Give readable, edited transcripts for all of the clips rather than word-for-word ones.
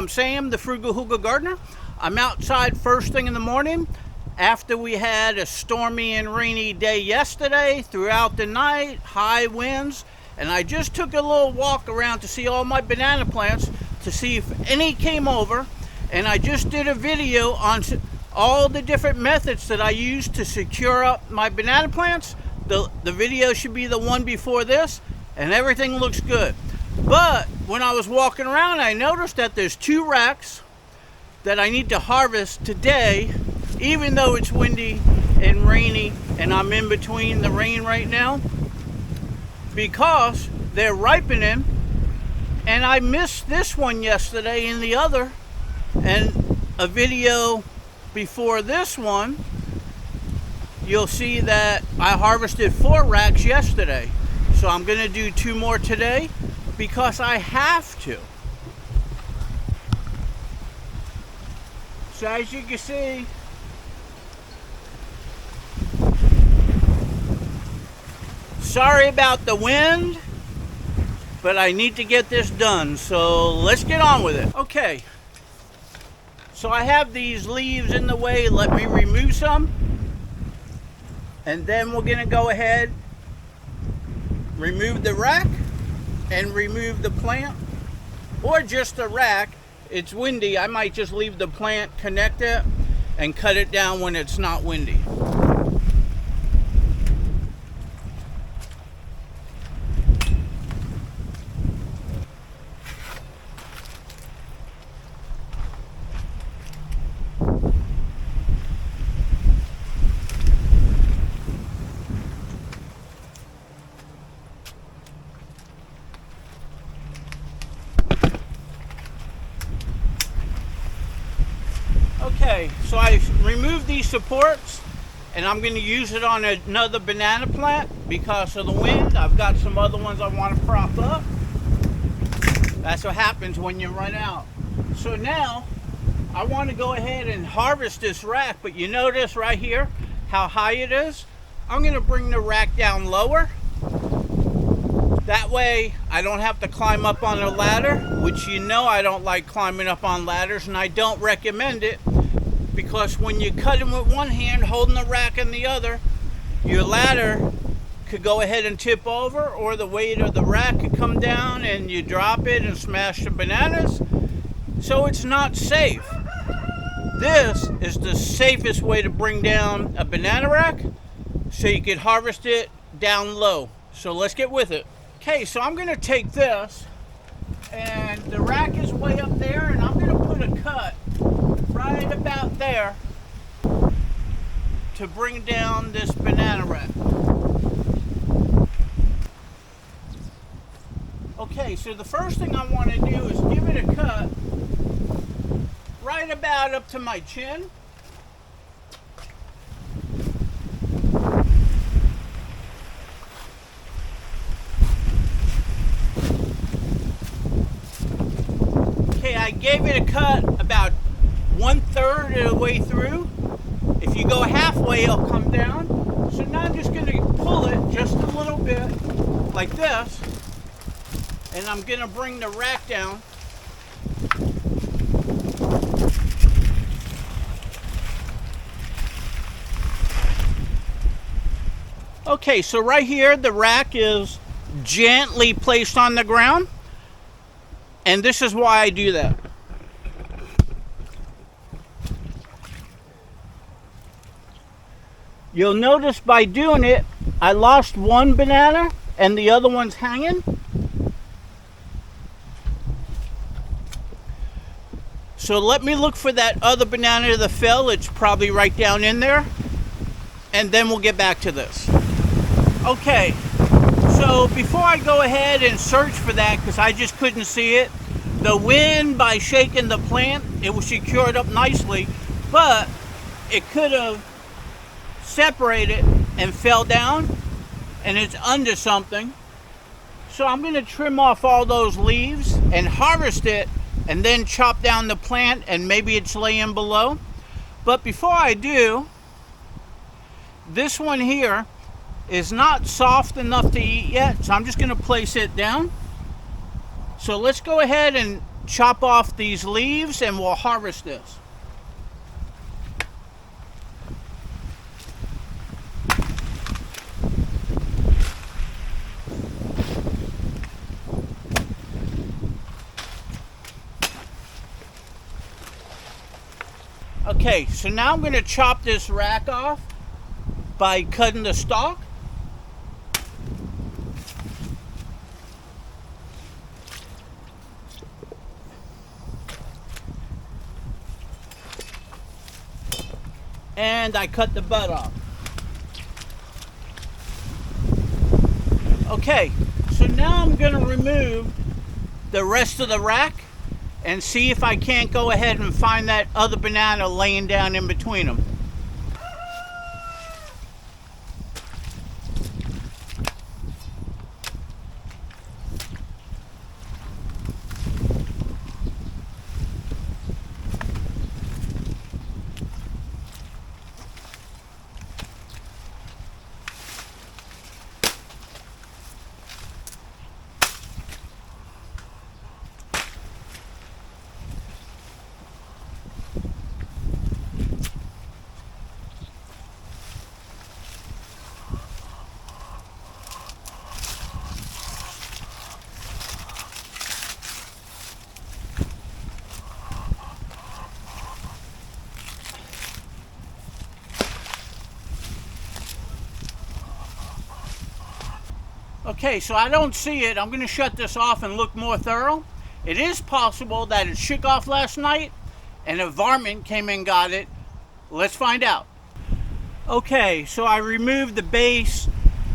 I'm Sam, the Frugal Hugel gardener. I'm outside first thing in the morning after we had a stormy and rainy day yesterday, throughout the night, high winds, and I just took a little walk around to see all my banana plants to see if any came over, and I just did a video on all the different methods that I use to secure up my banana plants. The video should be the one before this, and everything looks good. But when I was walking around, I noticed that there's 2 racks that I need to harvest today, even though it's windy and rainy and I'm in between the rain right now, because they're ripening. And I missed this one yesterday and the other, and a video before this one, you'll see that I harvested 4 racks yesterday. So I'm gonna do 2 more today, because I have to. So as you can see, sorry about the wind, but I need to get this done, so let's get on with it. Okay, so I have these leaves in the way. Let me remove some, and then we're gonna go ahead, remove the rack and remove the plant, or just the rack. It's windy, I might just leave the plant connected and cut it down when it's not windy. Okay, so I removed these supports, and I'm going to use it on another banana plant because of the wind. I've got some other ones I want to prop up. That's what happens when you run out. So now I want to go ahead and harvest this rack, but you notice right here how high it is? I'm going to bring the rack down lower. That way I don't have to climb up on a ladder, which you know I don't like climbing up on ladders, and I don't recommend it, because when you cut them with one hand holding the rack in the other, your ladder could go ahead and tip over, or the weight of the rack could come down and you drop it and smash the bananas. So it's not safe. This is the safest way to bring down a banana rack so you could harvest it down low. So let's get with it. Okay, so I'm going to take this, and the rack is way up there, and I'm going to put a cut right about there to bring down this banana rack. Okay, so the first thing I want to do is give it a cut right about up to my chin. Okay, I gave it a cut about 1/3 of the way through. If you go halfway, it'll come down. So now I'm just going to pull it just a little bit like this, and I'm going to bring the rack down. Okay, so right here the rack is gently placed on the ground, and this is why I do that. You'll notice by doing it, I lost one banana and the other one's hanging. So let me look for that other banana that fell. It's probably right down in there. And then we'll get back to this. Okay, so before I go ahead and search for that, because I just couldn't see it, the wind, by shaking the plant, it was secured up nicely, but it could have separated and fell down, and it's under something. So I'm going to trim off all those leaves and harvest it, and then chop down the plant, and maybe it's laying below. But before I do, this one here is not soft enough to eat yet, so I'm just going to place it down. So let's go ahead and chop off these leaves and we'll harvest this. Okay, so now I'm going to chop this rack off by cutting the stalk. And I cut the butt off. Okay, so now I'm going to remove the rest of the rack and see if I can't go ahead and find that other banana laying down in between them. Okay, so I don't see it. I'm going to shut this off and look more thorough. It is possible that it shook off last night and a varmint came and got it. Let's find out. Okay, so I removed the base,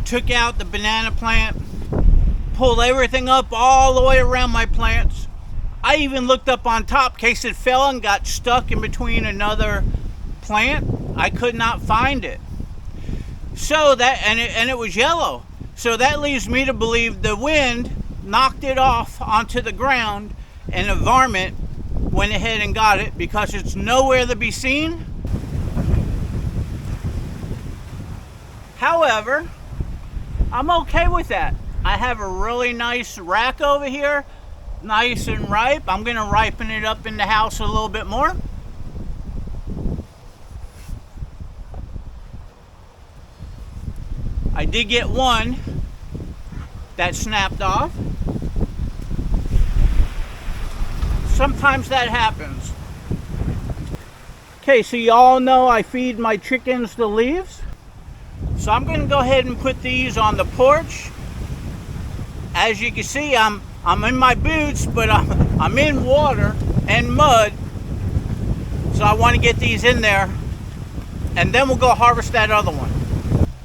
took out the banana plant, pulled everything up all the way around my plants. I even looked up on top in case it fell and got stuck in between another plant. I could not find it. So that, and it was yellow. So that leaves me to believe the wind knocked it off onto the ground and a varmint went ahead and got it because it's nowhere to be seen. However, I'm okay with that. I have a really nice rack over here, nice and ripe. I'm going to ripen it up in the house a little bit more. I did get one that snapped off. Sometimes that happens. Okay, so you all know I feed my chickens the leaves. So I'm going to go ahead and put these on the porch. As you can see, I'm in my boots, but I'm in water and mud. So I want to get these in there, and then we'll go harvest that other one.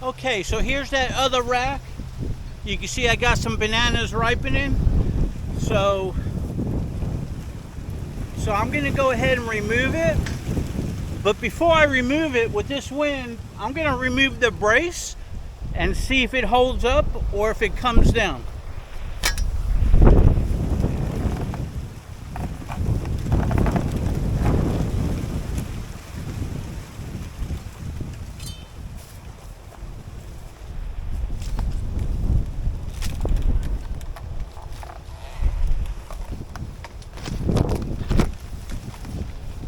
Okay, so here's that other rack. You can see I got some bananas ripening. So I'm going to go ahead and remove it. But before I remove it, with this wind, I'm going to remove the brace and see if it holds up or if it comes down.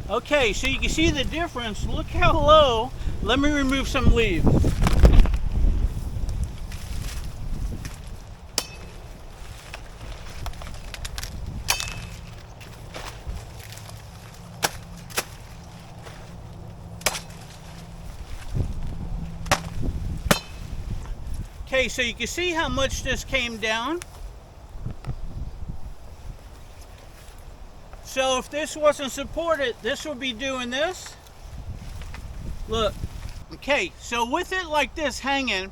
Okay, so you can see the difference. Look how low. Let me remove some leaves. Okay, so you can see how much this came down. So if this wasn't supported, this would be doing this. Look. Okay, so with it like this hanging,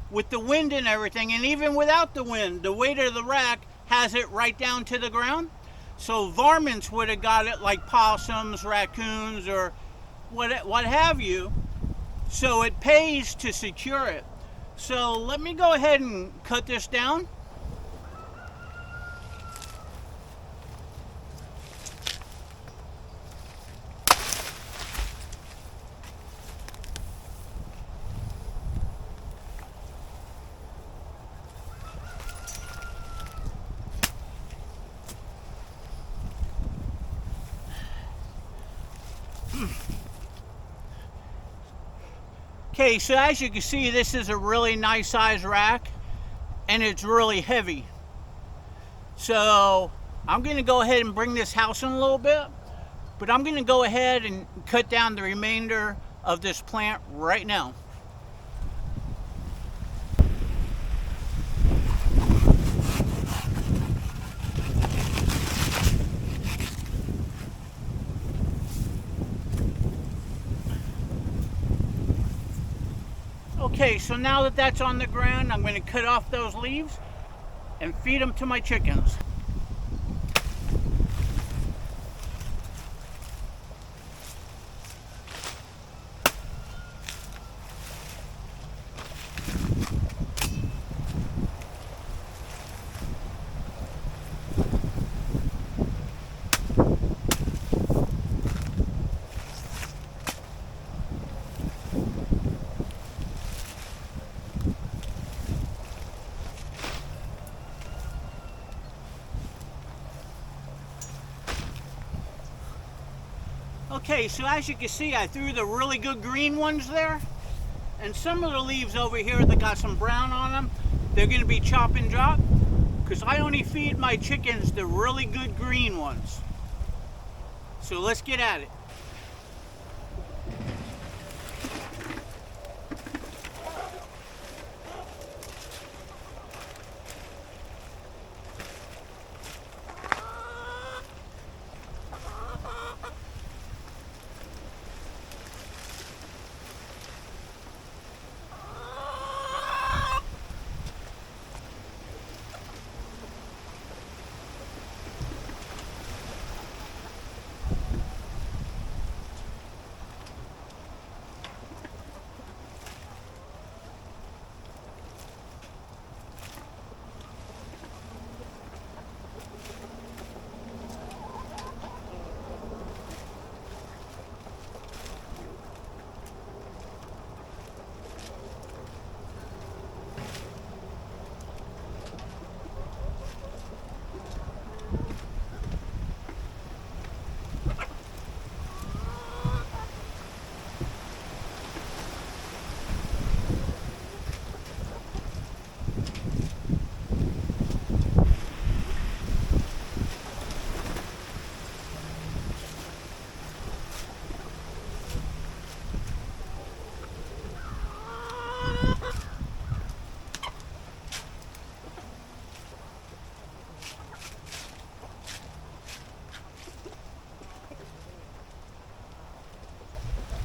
with the wind and everything, and even without the wind, the weight of the rack has it right down to the ground. So varmints would have got it, like possums, raccoons, or what have you. So it pays to secure it. So let me go ahead and cut this down. Okay, so as you can see, this is a really nice size rack and it's really heavy. So I'm gonna go ahead and bring this house in a little bit, but I'm gonna go ahead and cut down the remainder of this plant right now. Okay, so now that that's on the ground, I'm going to cut off those leaves and feed them to my chickens. Okay, so as you can see, I threw the really good green ones there, and some of the leaves over here that got some brown on them, they're going to be chop and drop, because I only feed my chickens the really good green ones. So let's get at it.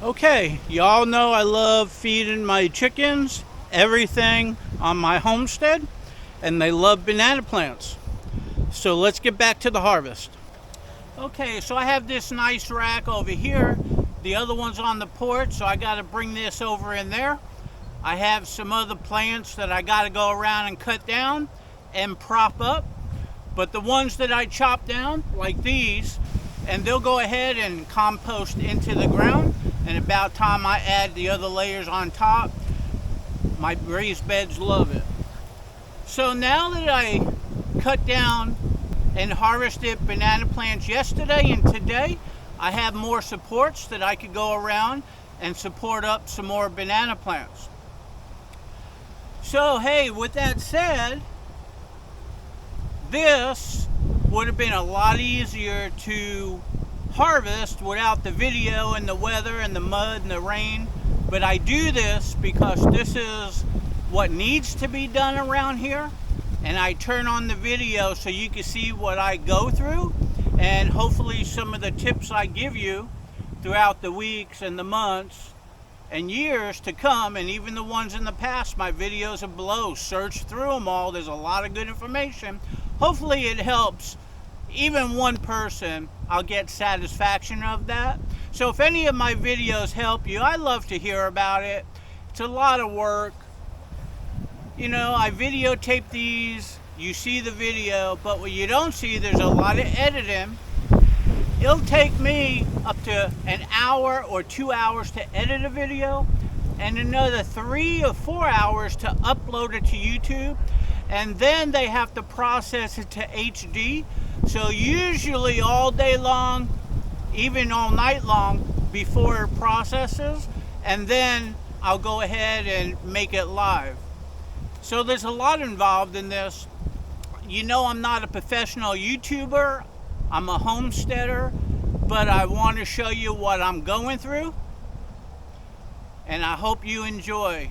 Okay, y'all know I love feeding my chickens everything on my homestead, and they love banana plants. So let's get back to the harvest. Okay, so I have this nice rack over here. The other one's on the porch, so I got to bring this over in there. I have some other plants that I got to go around and cut down and prop up. But the ones that I chop down, like these, and they'll go ahead and compost into the ground. And about time I add the other layers on top, my raised beds love it. So now that I cut down and harvested banana plants yesterday and today, I have more supports that I could go around and support up some more banana plants. So hey, with that said, this would have been a lot easier to harvest without the video and the weather and the mud and the rain, but I do this because this is what needs to be done around here, and I turn on the video so you can see what I go through, and hopefully some of the tips I give you throughout the weeks and the months and years to come, and even the ones in the past. My videos are below, search through them all, there's a lot of good information. Hopefully it helps even one person. I'll get satisfaction of that. So if any of my videos help you, I love to hear about it. It's a lot of work. You know, I videotape these, you see the video, but what you don't see, there's a lot of editing. It'll take me up to an hour or 2 hours to edit a video, and another 3 or 4 hours to upload it to YouTube, and then they have to process it to HD. So usually all day long, even all night long before it processes, and then I'll go ahead and make it live. So there's a lot involved in this. You know, I'm not a professional YouTuber. I'm a homesteader, but I want to show you what I'm going through. And I hope you enjoy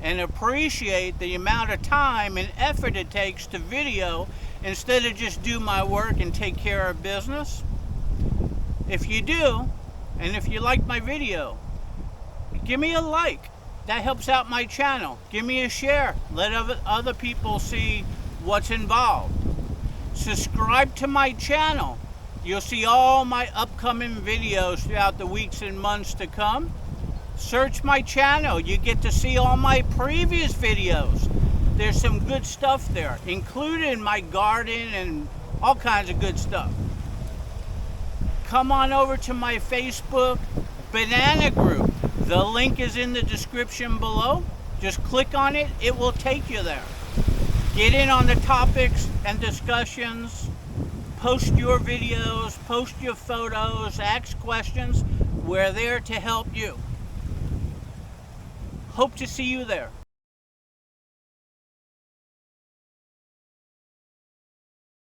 and appreciate the amount of time and effort it takes to video instead of just do my work and take care of business. If you do, and if you like my video, give me a like. That helps out my channel. Give me a share. Let other people see what's involved. Subscribe to my channel. You'll see all my upcoming videos throughout the weeks and months to come. Search my channel. You get to see all my previous videos. There's some good stuff there, including my garden and all kinds of good stuff. Come on over to my Facebook banana group. The link is in the description below. Just click on it. It will take you there. Get in on the topics and discussions. Post your videos. Post your photos. Ask questions. We're there to help you. Hope to see you there.